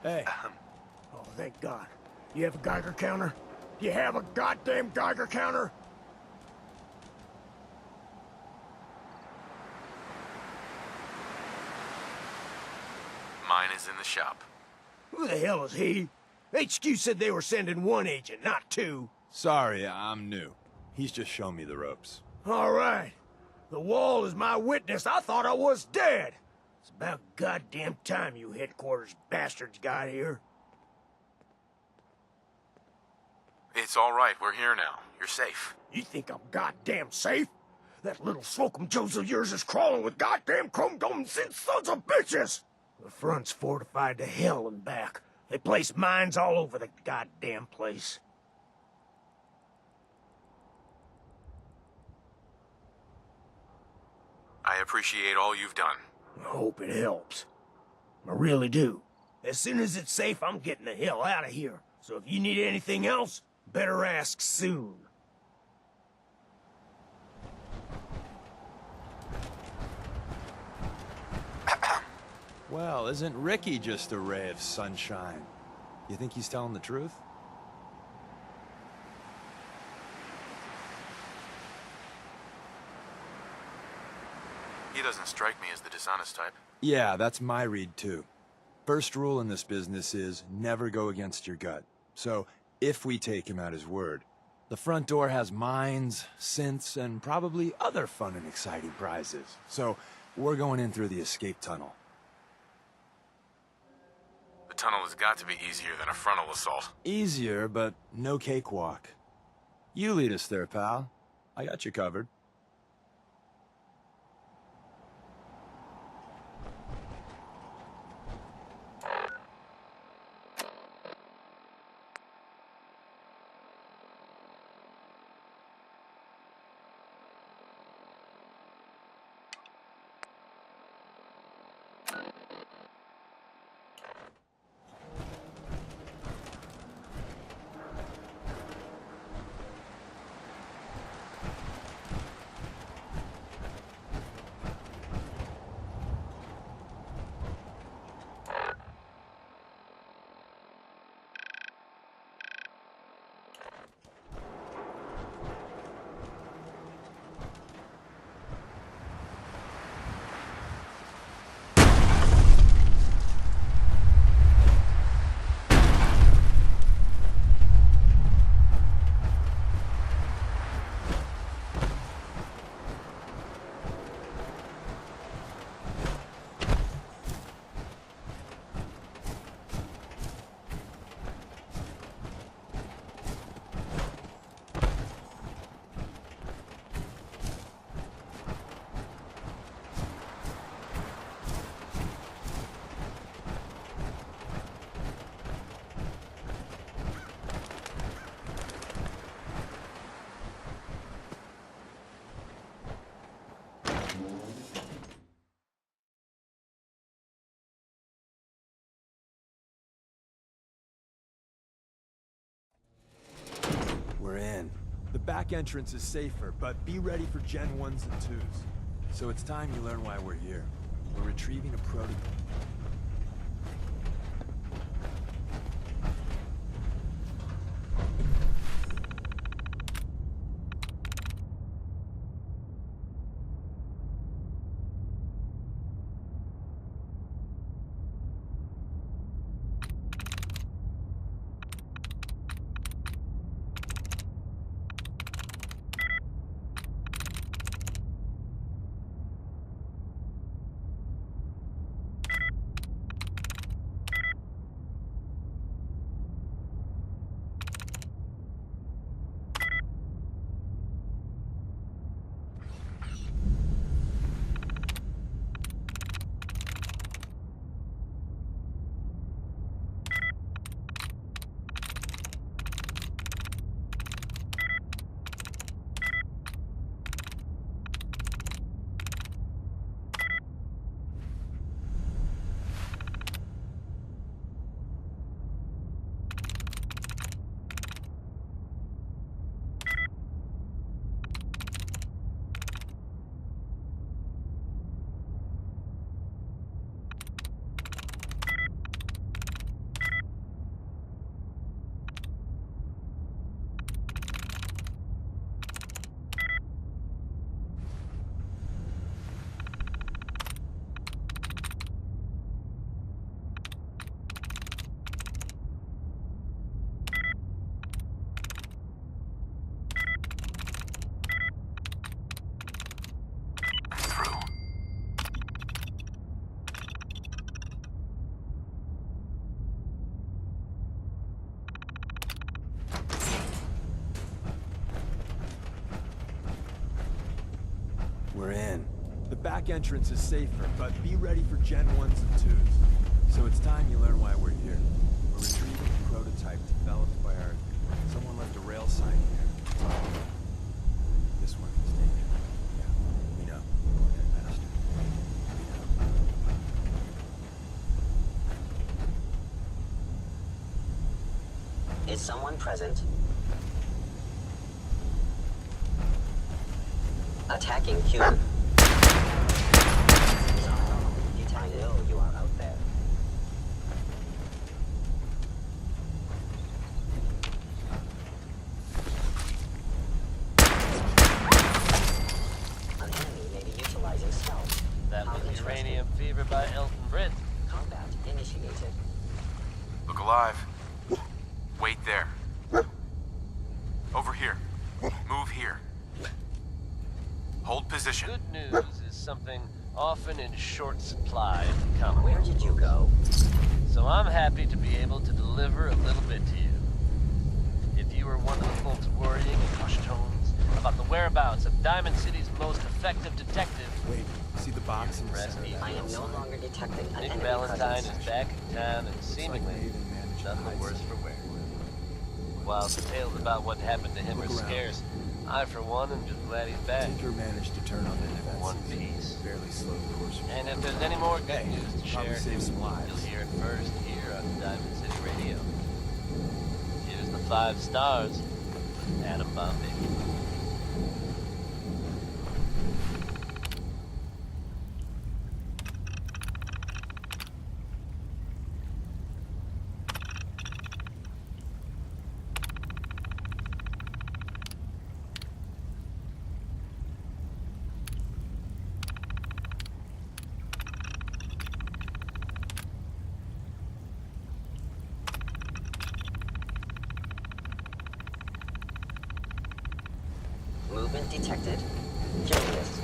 Hey. Oh, thank God. You have a Geiger counter? You have a goddamn Geiger counter? Mine is in the shop. Who the hell is he? HQ said they were sending one agent, not two. Sorry, I'm new. He's just shown me the ropes. All right. The wall is my witness. I thought I was dead. It's about goddamn time you headquarters bastards got here. It's all right. We're here now. You're safe. You think I'm goddamn safe? That little Slocum Joes of yours is crawling with goddamn chrome-domed sin sons of bitches! The front's fortified to hell and back. They place mines all over the goddamn place. I appreciate all you've done. I hope it helps. I really do. As soon as it's safe, I'm getting the hell out of here. So if you need anything else, better ask soon. Well, isn't Ricky just a ray of sunshine? You think he's telling the truth? He doesn't strike me as the dishonest type. Yeah, that's my read too. First rule in this business is never go against your gut. So, if we take him at his word, the front door has mines, synths, and probably other fun and exciting prizes. So, we're going in through the escape tunnel. The tunnel has got to be easier than a frontal assault. Easier, but no cakewalk. You lead us there, pal. I got you covered. We're in. The back entrance is safer, but be ready for Gen 1s and 2s. So it's time you learn why we're here. We're retrieving a prototype. We're in. The back entrance is safer, but be ready for Gen 1s and 2s. So it's time you learn why we're here. We're retrieving a prototype developed by our... Someone left a rail sign here. This one is dangerous. Yeah, we know. We'll get faster. We know. Is someone present? Attacking human. I know you are out there. An enemy may be utilizing stealth. That was Uranium Fever by Elton Britt. Combat initiated. Look alive. Wait there. Over here. Move here. Hold position. Good news is something often in short supply in the common Where world. did you go? So I'm happy to be able to deliver a little bit to you. If you were one of the folks worrying in hushed tones about the whereabouts of Diamond City's most effective detective, Wait, see the box in the Rest center of easy. that I am rail no sign? longer detecting an Nick enemy Valentine presence. is back in town and Looks like seemingly Maven managed to none the hide worse for something. wear. While details about what happened to him Look are around. scarce, I, for one, am just glad he's back. Tinker managed to turn on the defenses. One piece. Barely slowed the course. And if there's any more good Hey, news to probably share, saved some lives. you'll hear it first here on Diamond City Radio. Here's the 5 stars, Adam Bombay. Movement detected. Curious.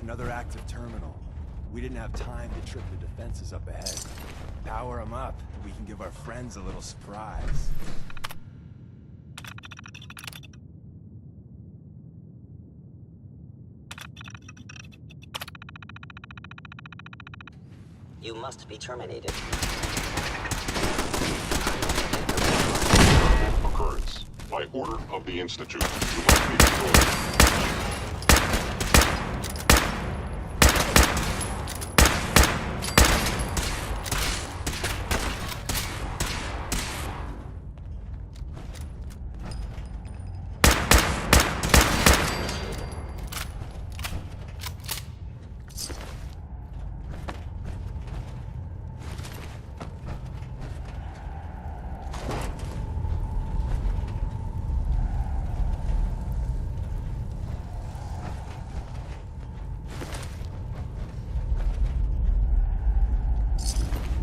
Another active terminal. We didn't have time to trip the defenses up ahead. Power them up, and we can give our friends a little surprise. You must be terminated. Occurrence. By order of the Institute, you must be destroyed.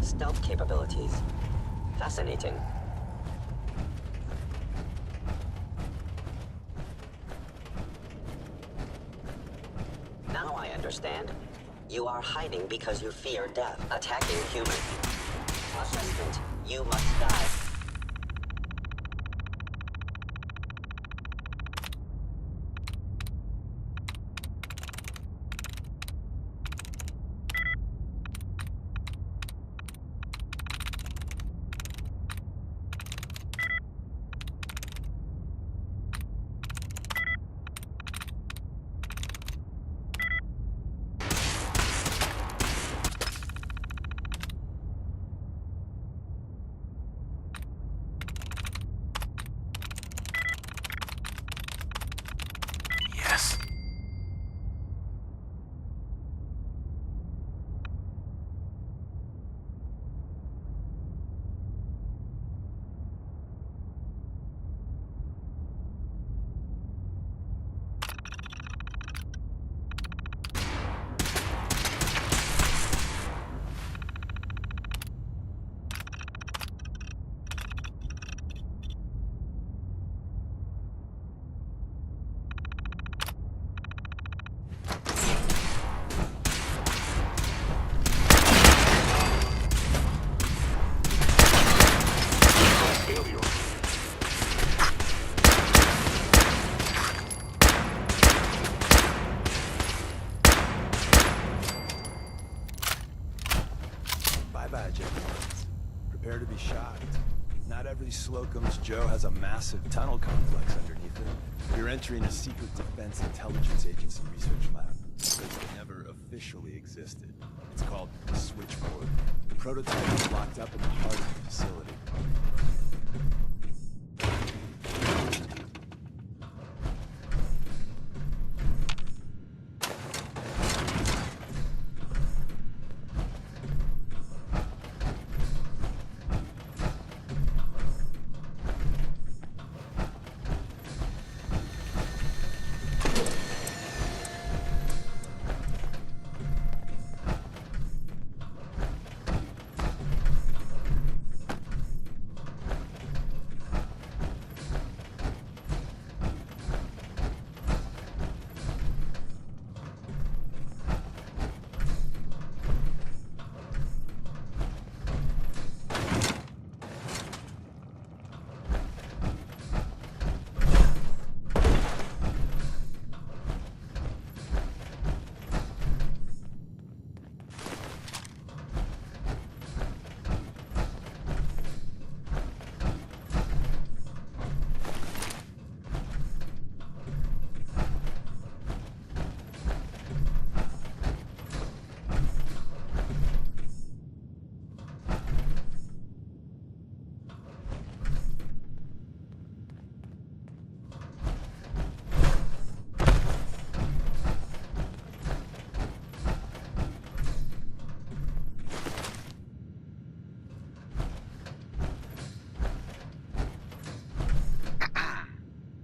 Stealth capabilities. Fascinating. Now I understand. You are hiding because you fear death. Attacking human. Assessment. You must die. has a massive tunnel complex underneath it. You're entering a secret defense intelligence agency research lab. That never officially existed. It's called the Switchboard. The prototype is locked up in the heart of the facility.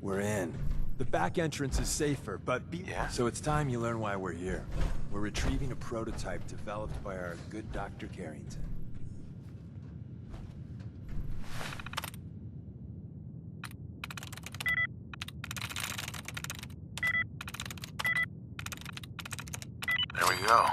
We're in. The back entrance is safer, but Yeah? So it's time you learn why we're here. We're retrieving a prototype developed by our good Dr. Carrington. There we go.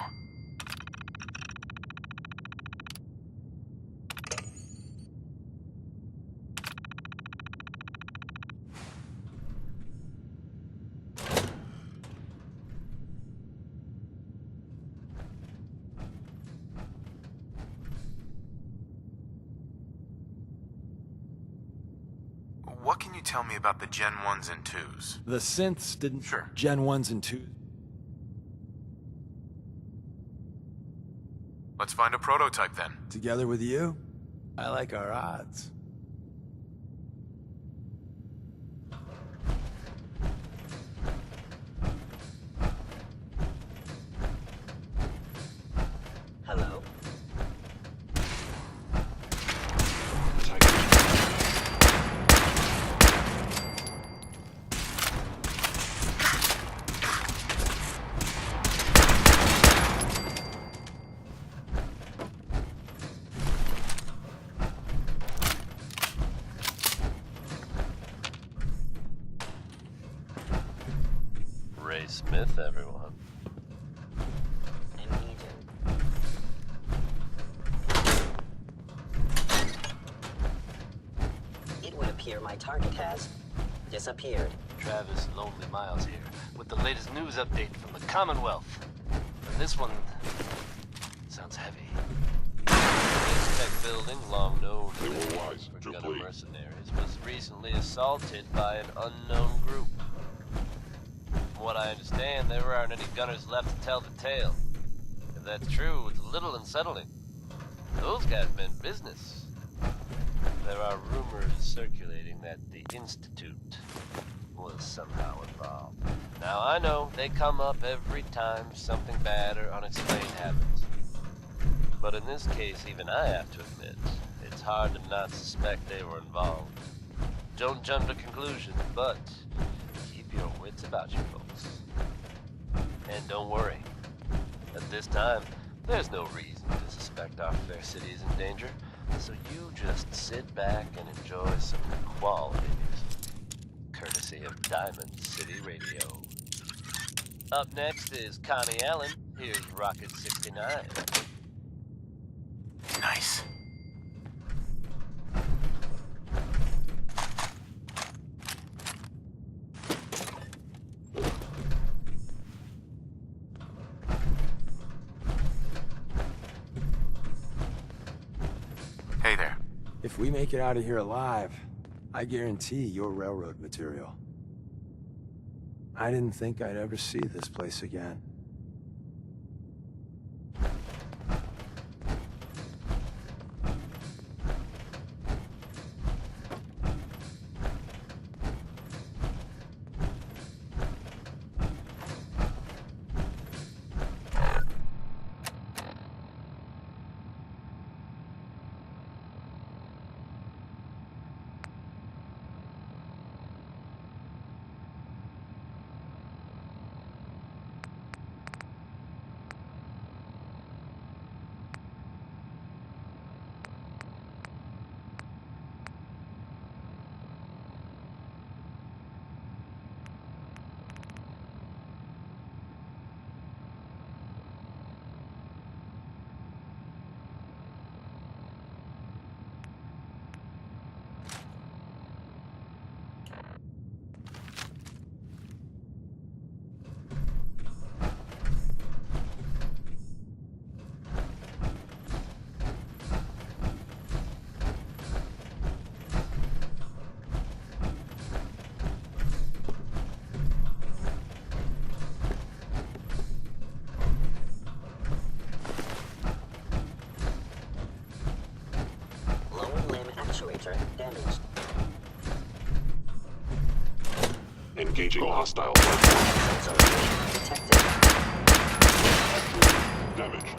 What can you tell me about the Gen 1s and 2s? The synths didn't... Sure. Gen 1s and 2s. Let's find a prototype then. Together with you, I like our odds. Hello? Ray Smith, everyone. It would appear my target has disappeared. Travis Lonely Miles here, with the latest news update from the Commonwealth. And this one sounds heavy. This tech building, long known They were wise for to gunner flee. mercenaries, was recently assaulted by an unknown group. From what I understand, there aren't any gunners left to tell the tale. If that's true, it's a little unsettling. Those guys meant business. There are rumors circulating that the Institute was somehow involved. Now, I know they come up every time something bad or unexplained happens. But in this case, even I have to admit, it's hard to not suspect they were involved. Don't jump to conclusions, but keep your wits about you, folks. And don't worry. At this time, there's no reason to suspect our fair city is in danger. So you just sit back and enjoy some quality music, courtesy of Diamond City Radio. Up next is Connie Allen. Here's Rocket 69. Nice. Hey there. If we make it out of here alive, I guarantee you're railroad material. I didn't think I'd ever see this place again. Actuator damaged. Engaging hostile. Detected. Damage.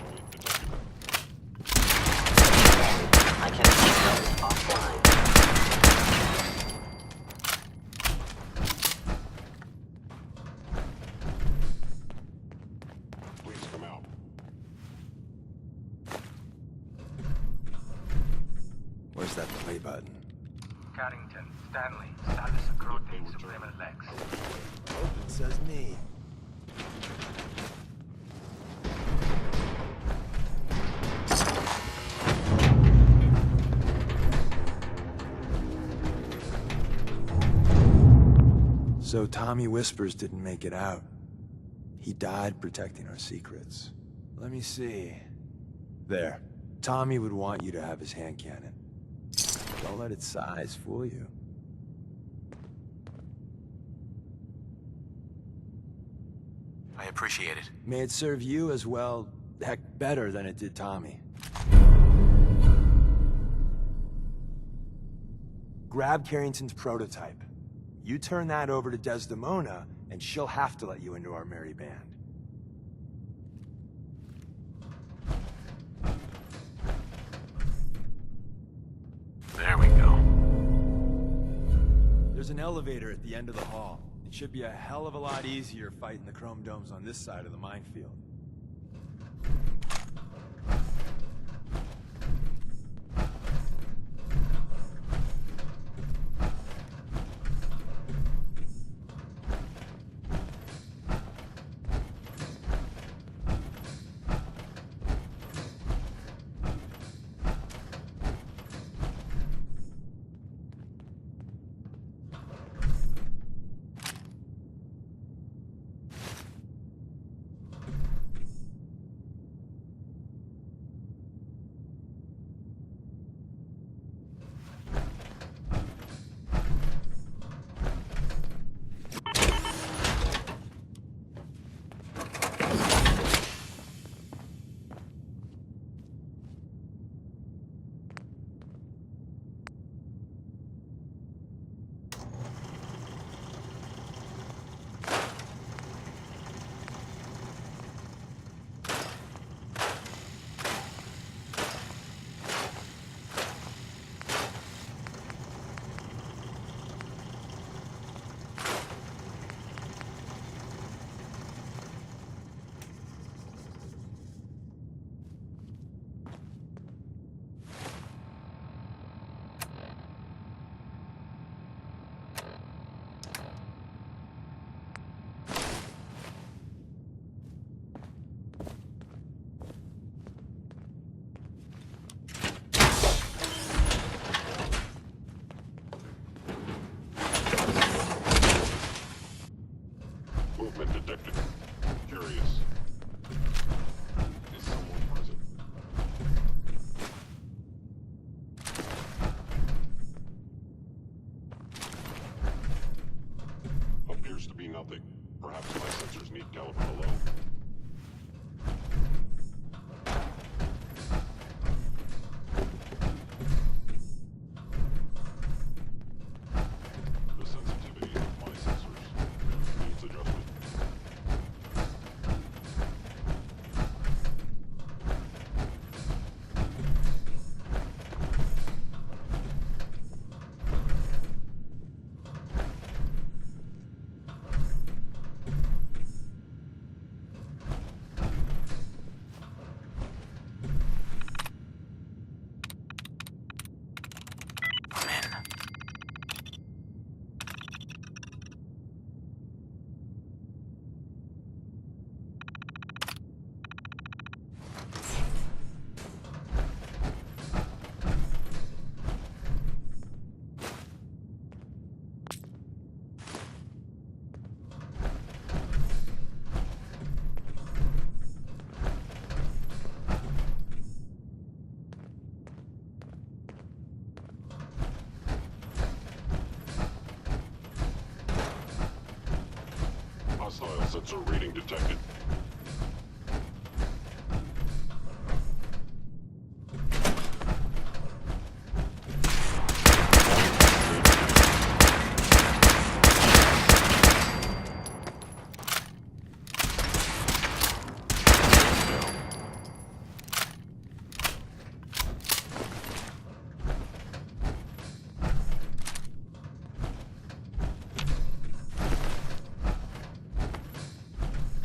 I can keep those offline. Please come out. Where's that play button? Carrington, Stanley, status according subliminal Lex. It says me. So Tommy Whispers didn't make it out. He died protecting our secrets. Let me see. There. Tommy would want you to have his hand cannon. Don't let its size fool you. I appreciate it. May it serve you as well, heck, better than it did Tommy. Grab Carrington's prototype. You turn that over to Desdemona, and she'll have to let you into our merry band. There we go. There's an elevator at the end of the hall. It should be a hell of a lot easier fighting the chrome domes on this side of the minefield. nothing. Perhaps my sensors need caliber below? The sensitivity of my sensors needs adjustment. Hostile sensor reading detected.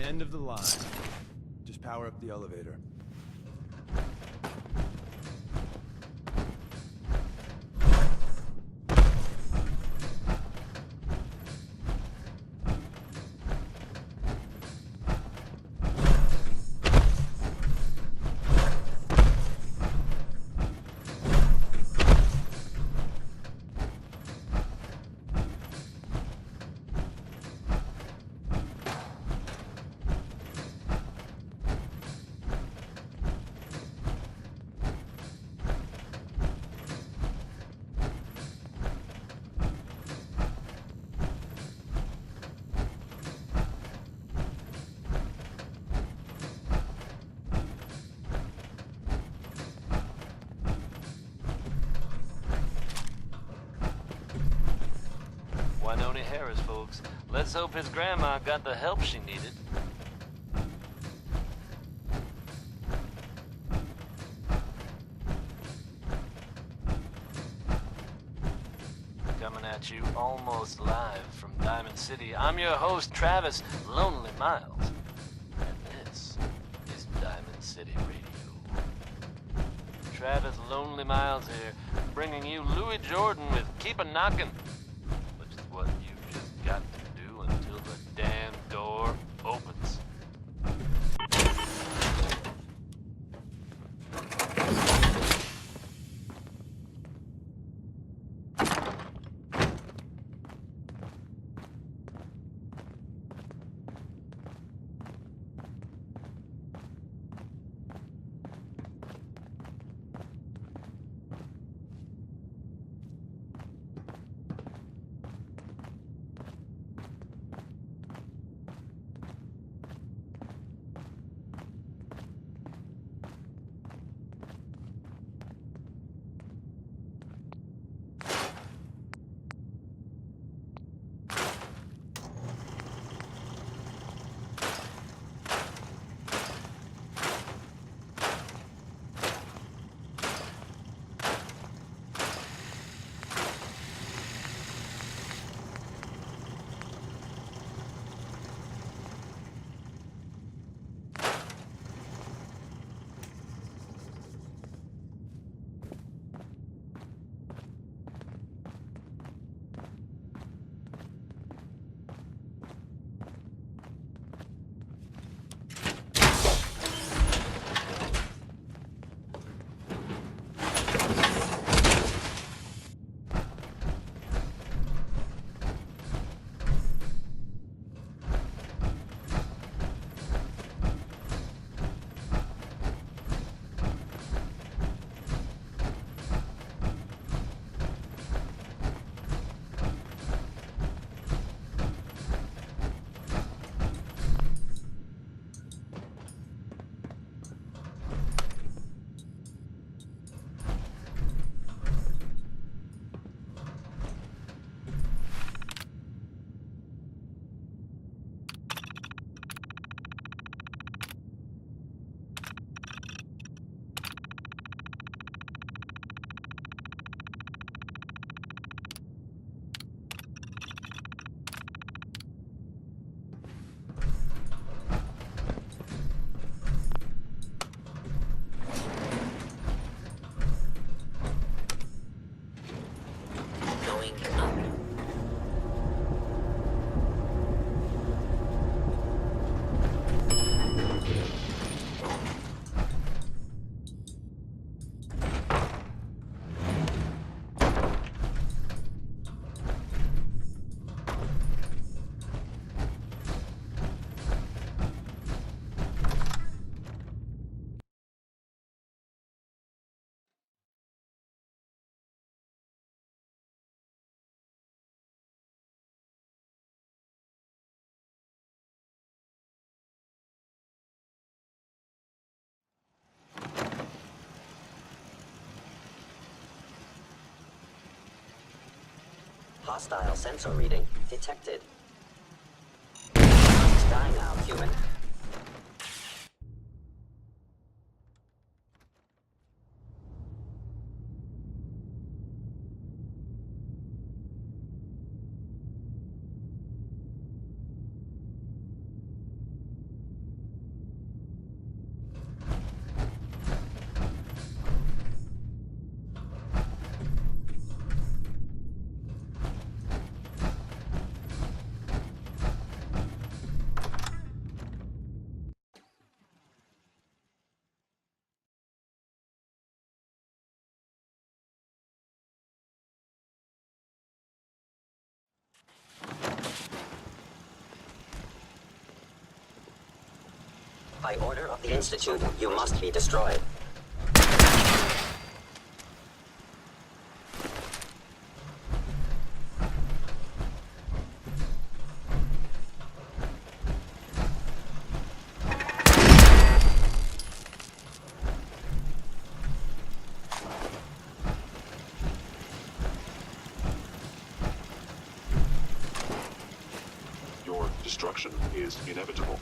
End of the line. Just power up the elevator. Winona Harris, folks. Let's hope his grandma got the help she needed. Coming at you almost live from Diamond City, I'm your host, Travis Lonely Miles. And this is Diamond City Radio. Travis Lonely Miles here, bringing you Louis Jordan with Keep a Knockin'. Which is what you just got to do until the damn door opens. Hostile sensor reading detected. You must die now, human. By order of the Institute, you must be destroyed. Your destruction is inevitable.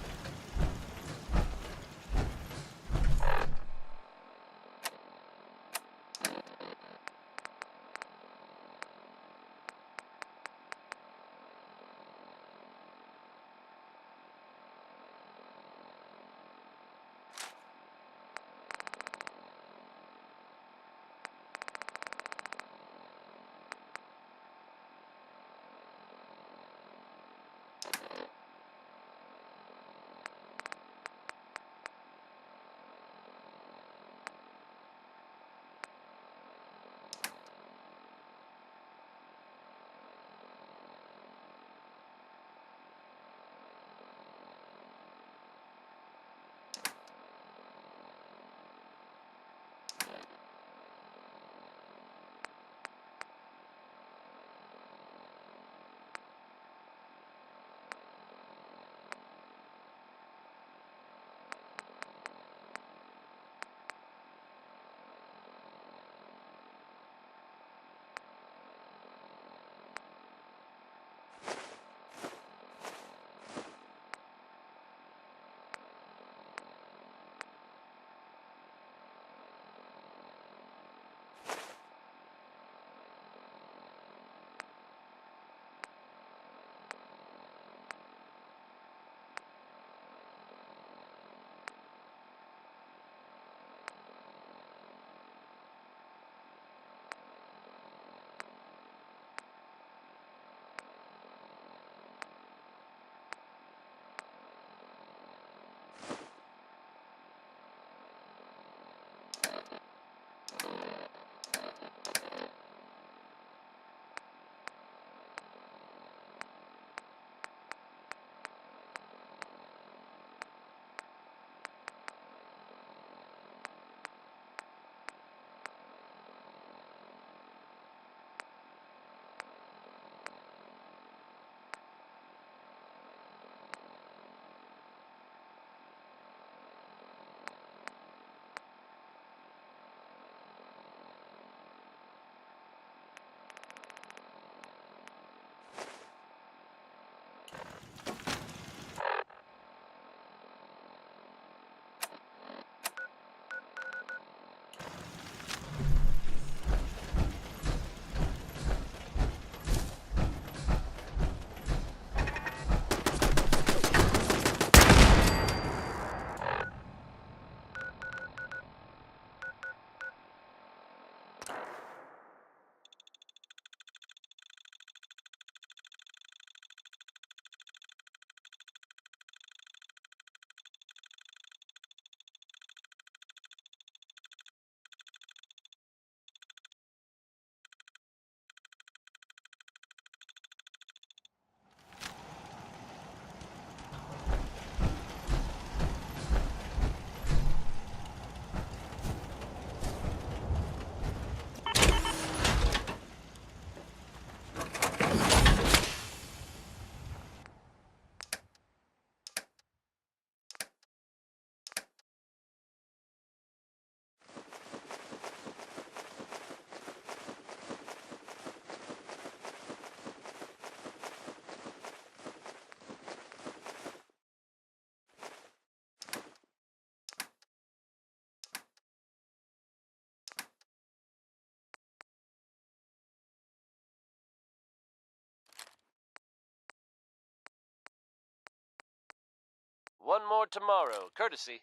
One more tomorrow, courtesy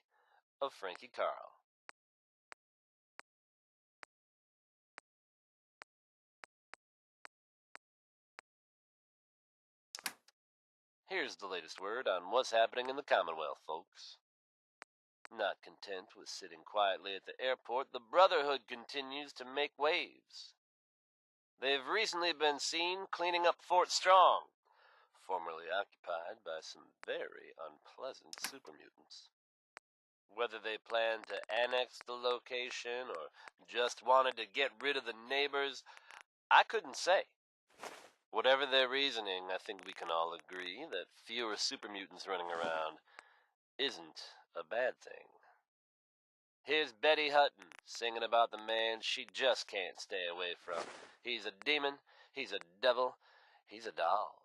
of Frankie Carl. Here's the latest word on what's happening in the Commonwealth, folks. Not content with sitting quietly at the airport, the Brotherhood continues to make waves. They've recently been seen cleaning up Fort Strong, formerly occupied by some very unpleasant supermutants. Whether they plan to annex the location or just wanted to get rid of the neighbors, I couldn't say. Whatever their reasoning, I think we can all agree that fewer supermutants running around isn't a bad thing. Here's Betty Hutton singing about the man she just can't stay away from. He's a demon, he's a devil, he's a doll.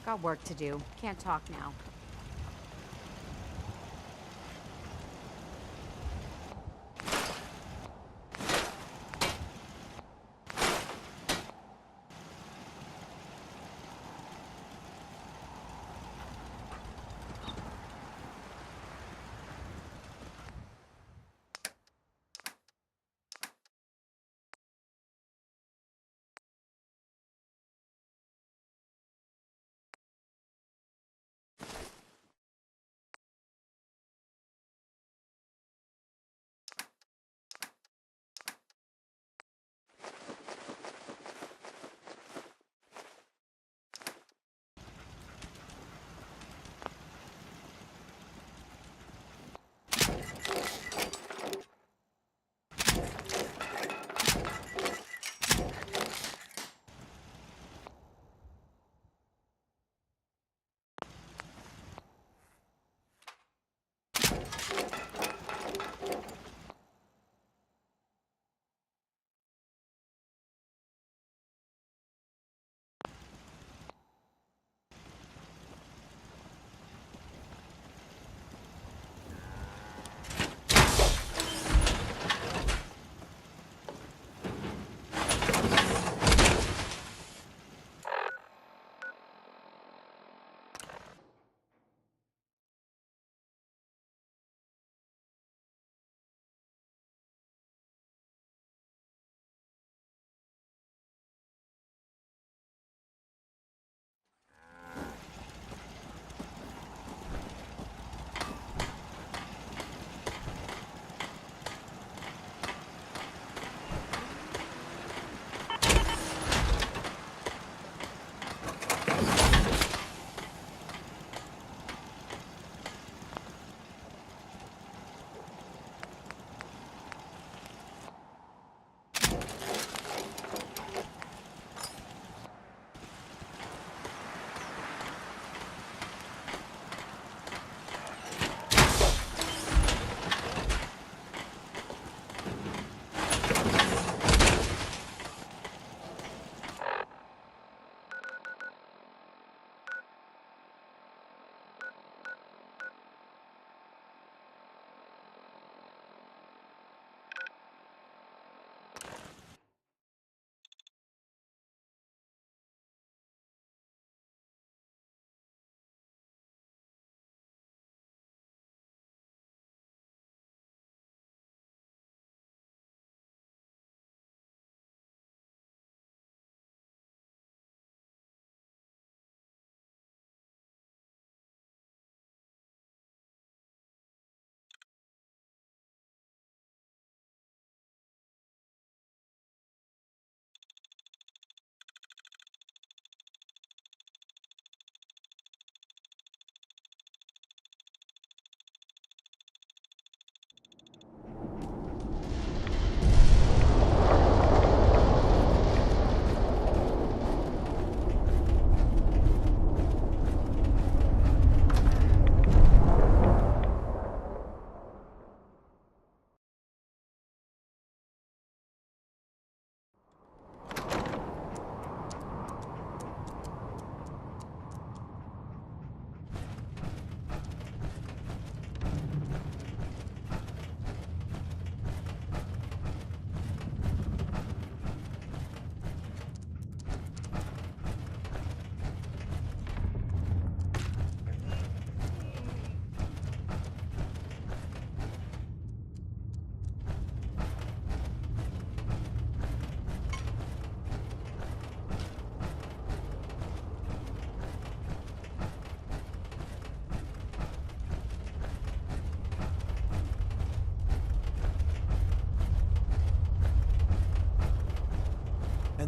Got work to do. Can't talk now.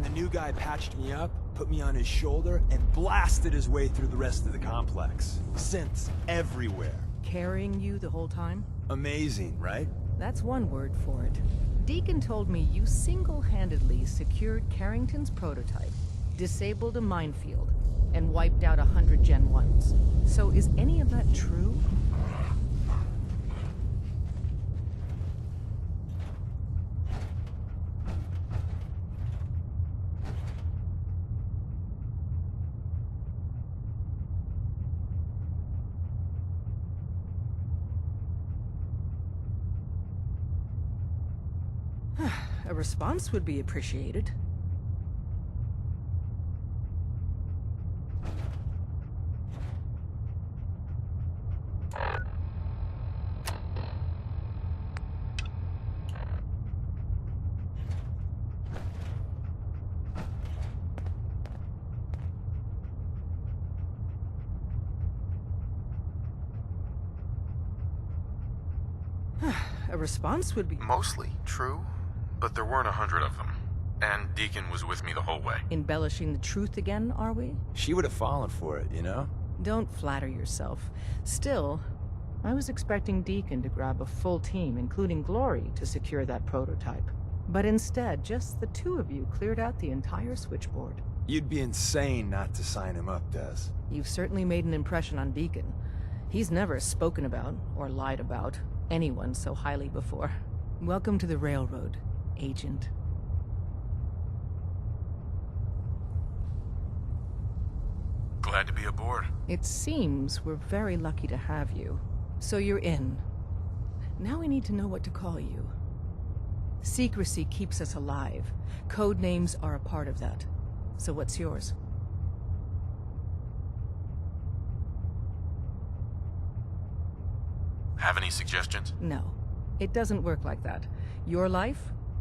the new guy patched me up, put me on his shoulder, and blasted his way through the rest of the complex. Synths everywhere. Carrying you the whole time? Amazing, right? That's one word for it. Deacon told me you single-handedly secured Carrington's prototype, disabled a minefield, and wiped out 100 Gen 1s. So is any of that true? A response would be appreciated. A response would be... Mostly true, but there weren't 100 of them. And Deacon was with me the whole way. Embellishing the truth again, are we? She would have fallen for it, you know? Don't flatter yourself. Still, I was expecting Deacon to grab a full team, including Glory, to secure that prototype. But instead, just the two of you cleared out the entire switchboard. You'd be insane not to sign him up, Des. You've certainly made an impression on Deacon. He's never spoken about, or lied about, anyone so highly before. Welcome to the Railroad, Agent. Glad to be aboard. It seems we're very lucky to have you. So you're in. Now we need to know what to call you. Secrecy keeps us alive. Code names are a part of that. So what's yours? Have any suggestions? No. It doesn't work like that. Your life,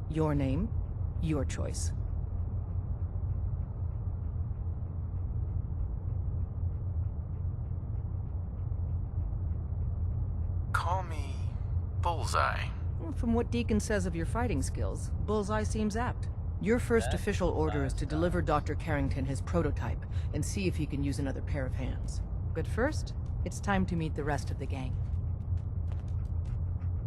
your name, your choice. Call me Bullseye. From what Deacon says of your fighting skills, Bullseye seems apt. Your first official order is to deliver Dr. Carrington his prototype and see if he can use another pair of hands. But first, it's time to meet the rest of the gang.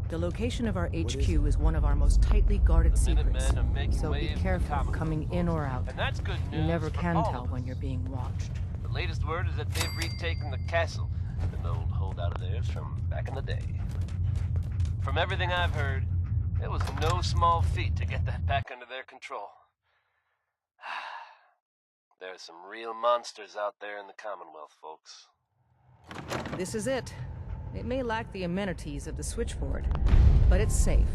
The location of our HQ is one of our most tightly guarded secrets, so be careful coming in or out. And that's good news. You never for can all tell of when us. you're being watched. The latest word is that they've retaken the castle, an old holdout of theirs from back in the day. From everything I've heard, it was no small feat to get that back under their control. There's some real monsters out there in the Commonwealth, folks. This is it. It may lack the amenities of the switchboard, but it's safe,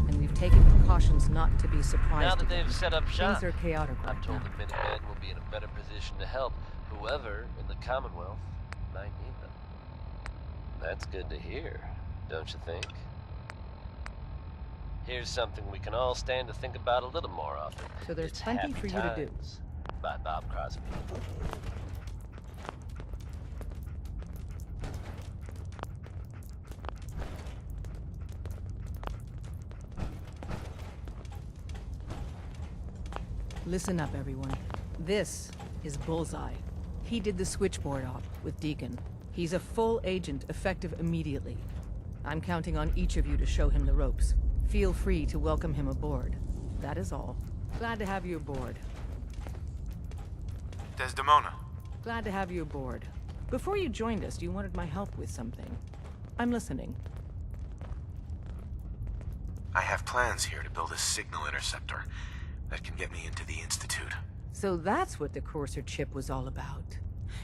and we've taken precautions not to be surprised. Now that again. they've set up shop, Things are chaotic right I'm told now. the Minutemen will be in a better position to help whoever in the Commonwealth might need them. That's good to hear, don't you think? Here's something we can all stand to think about a little more often. So there's It's plenty Happy for you to do. Times by Bob Crosby. Listen up, everyone. This is Bullseye. He did the switchboard op with Deacon. He's a full agent, effective immediately. I'm counting on each of you to show him the ropes. Feel free to welcome him aboard. That is all. Glad to have you aboard. Desdemona. Glad to have you aboard. Before you joined us, you wanted my help with something. I'm listening. I have plans here to build a signal interceptor that can get me into the Institute. So that's what the Courser chip was all about.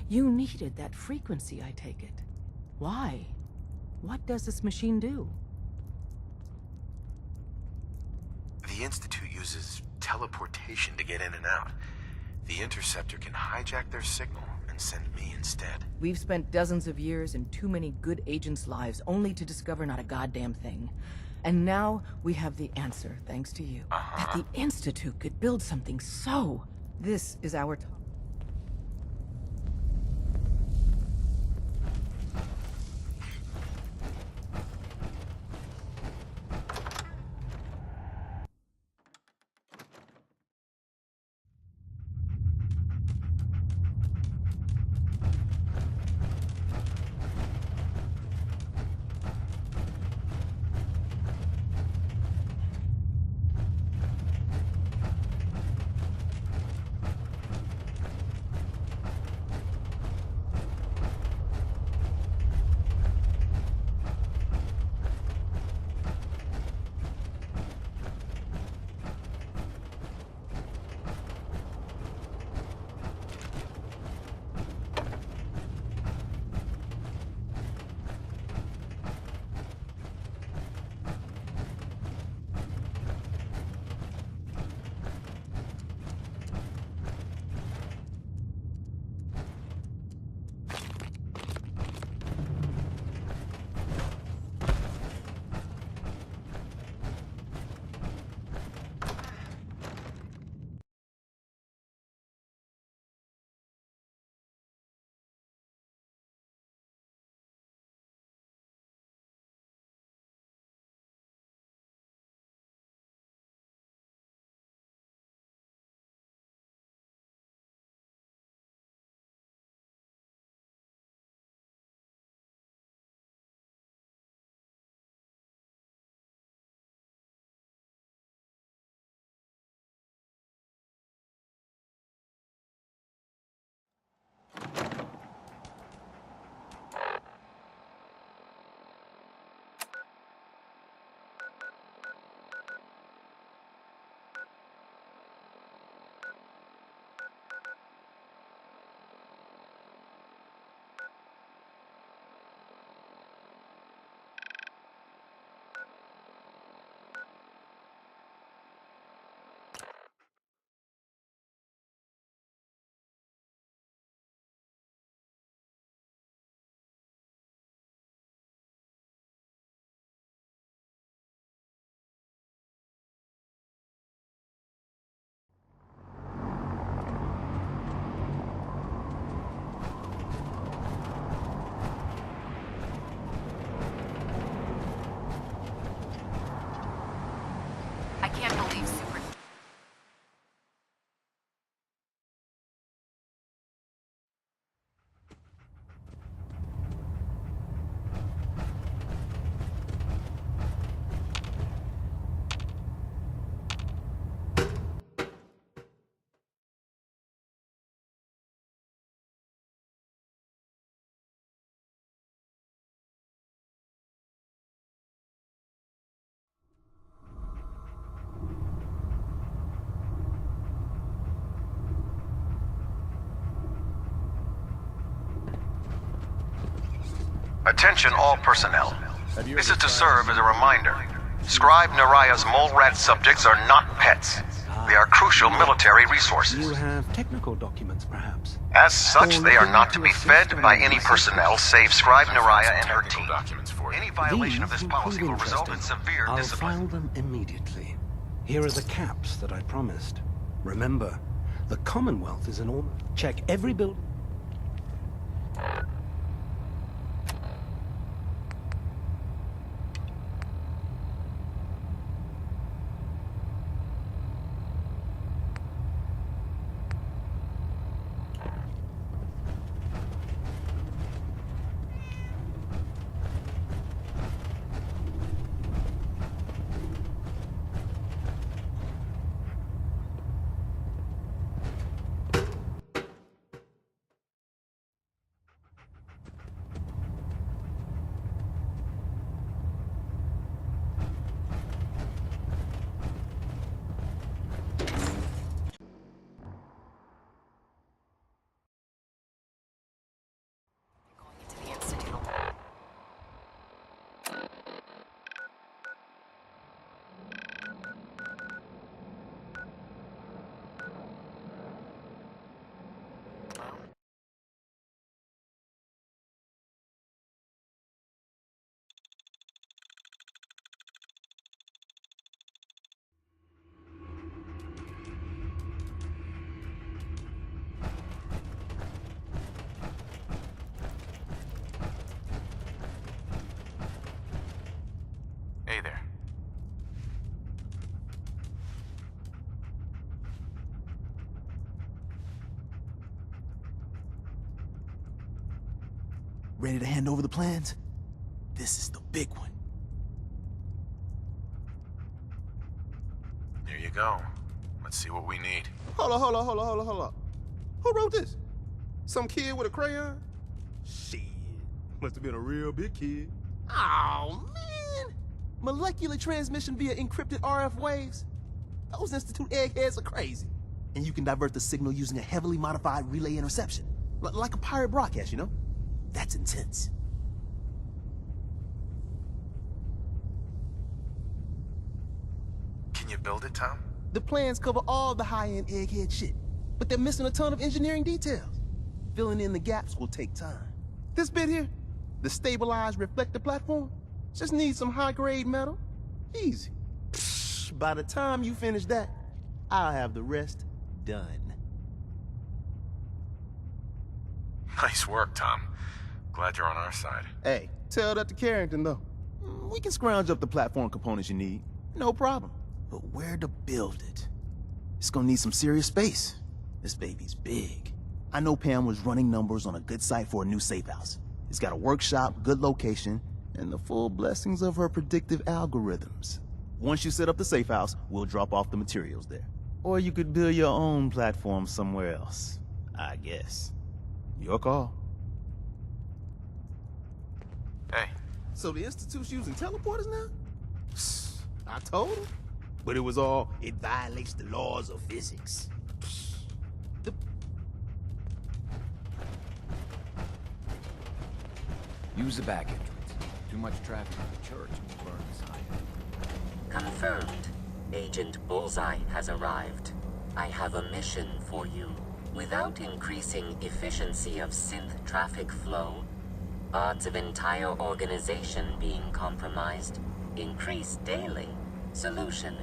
You needed that frequency, I take it. Why? What does this machine do? The Institute uses teleportation to get in and out. The interceptor can hijack their signal and send me instead. We've spent dozens of years and too many good agents' lives only to discover not a goddamn thing. And now we have the answer, thanks to you. That the Institute could build something so... This is our time. Attention all personnel. This is to serve as a reminder. Scribe Naraya's mole rat subjects are not pets. They are crucial military resources. You have technical documents, perhaps? As such, they are not to be fed by any personnel save Scribe Naraya and her team. Any violation of this policy will result in severe I'll discipline. file them immediately. Here are the caps that I promised. Remember, the Commonwealth is an all... Check every building. Hey there. Ready to hand over the plans? This is the big one. Here you go. Let's see what we need. Hold on. Who wrote this? Some kid with a crayon? Shit. Must have been a real big kid. Oh, man. Molecular transmission via encrypted RF waves? Those Institute eggheads are crazy. And you can divert the signal using a heavily modified relay interception. Like a pirate broadcast, you know? That's intense. Can you build it, Tom? The plans cover all the high-end egghead shit, but they're missing a ton of engineering details. Filling in the gaps will take time. This bit here, the stabilized reflector platform, just needs some high-grade metal. Easy. Psh, by the time you finish that, I'll have the rest done. Nice work, Tom. Glad you're on our side. Hey, tell that to Carrington, though. We can scrounge up the platform components you need. No problem. But where to build it? It's gonna need some serious space. This baby's big. I know Pam was running numbers on a good site for a new safe house. It's got a workshop, good location, and the full blessings of her predictive algorithms. Once you set up the safe house, we'll drop off the materials there. Or you could build your own platform somewhere else, I guess. Your call. Hey. So the Institute's using teleporters now? Psst, I told him. But it was all, it violates the laws of physics. Use the back entrance. Too much traffic in the church will burn us high. Confirmed. Agent Bullseye has arrived. I have a mission for you. Without increasing efficiency of synth traffic flow, odds of entire organization being compromised increase daily. Solution: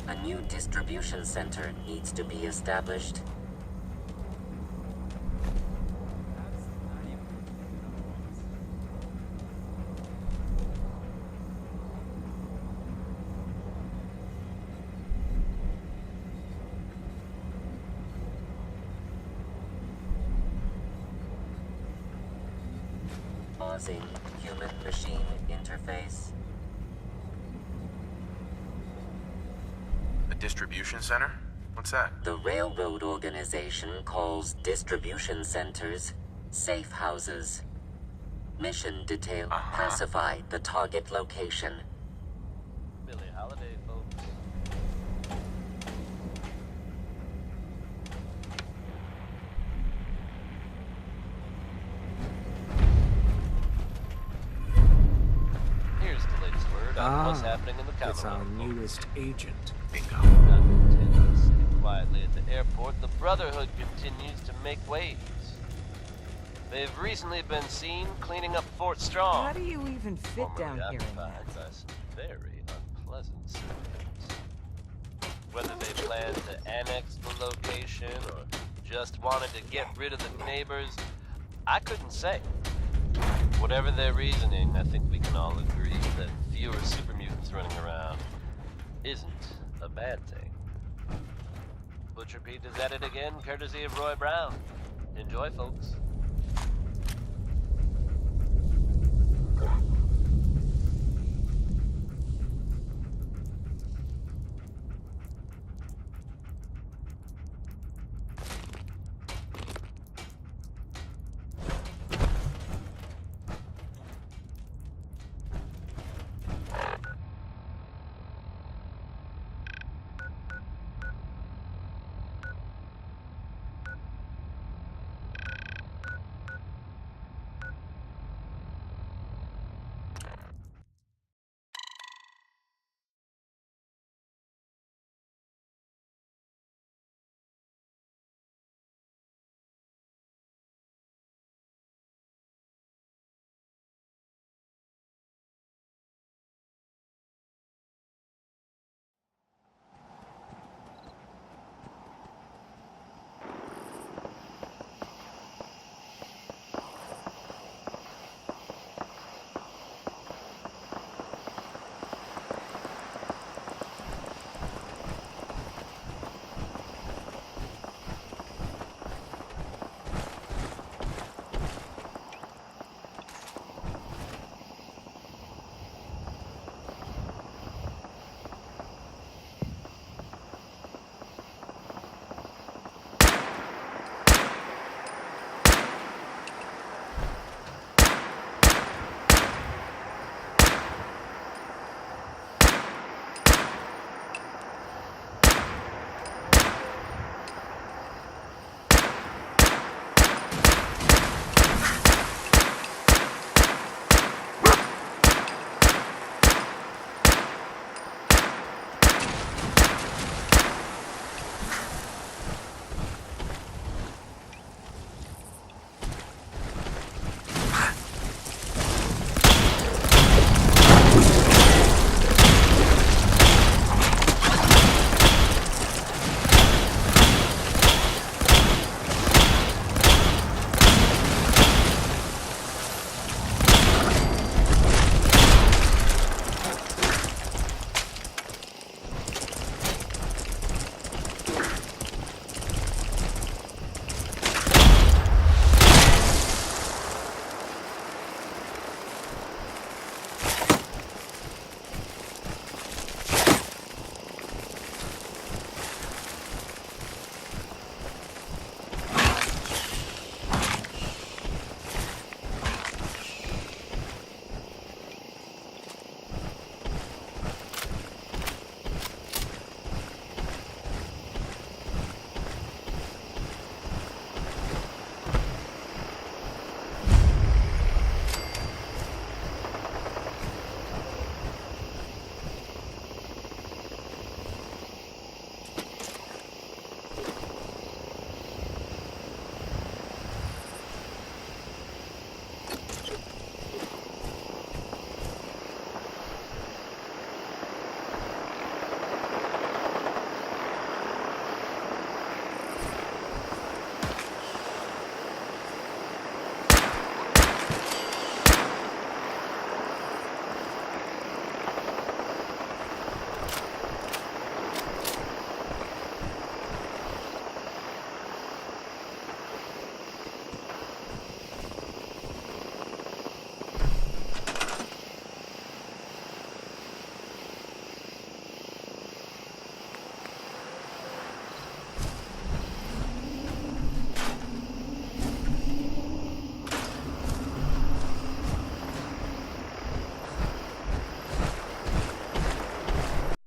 a new distribution center needs to be established. Pausing human-machine interface. A distribution center? What's that? The railroad organization calls distribution centers safe houses. Mission detail: pacify the target location. Billie Holiday, folks. about what's happening in the It's our Commonwealth. newest agent. Bingo. Not content sitting quietly at the airport, the Brotherhood continues to make waves. They've recently been seen cleaning up Fort Strong. How do you even fit down here in occupied that? by some very unpleasant civilians. Whether they plan to annex the location or just wanted to get rid of the neighbors, I couldn't say. Whatever their reasoning, I think we can all agree that fewer super mutants running around isn't a bad thing. Butcher Pete is at it again, courtesy of Roy Brown. Enjoy, folks.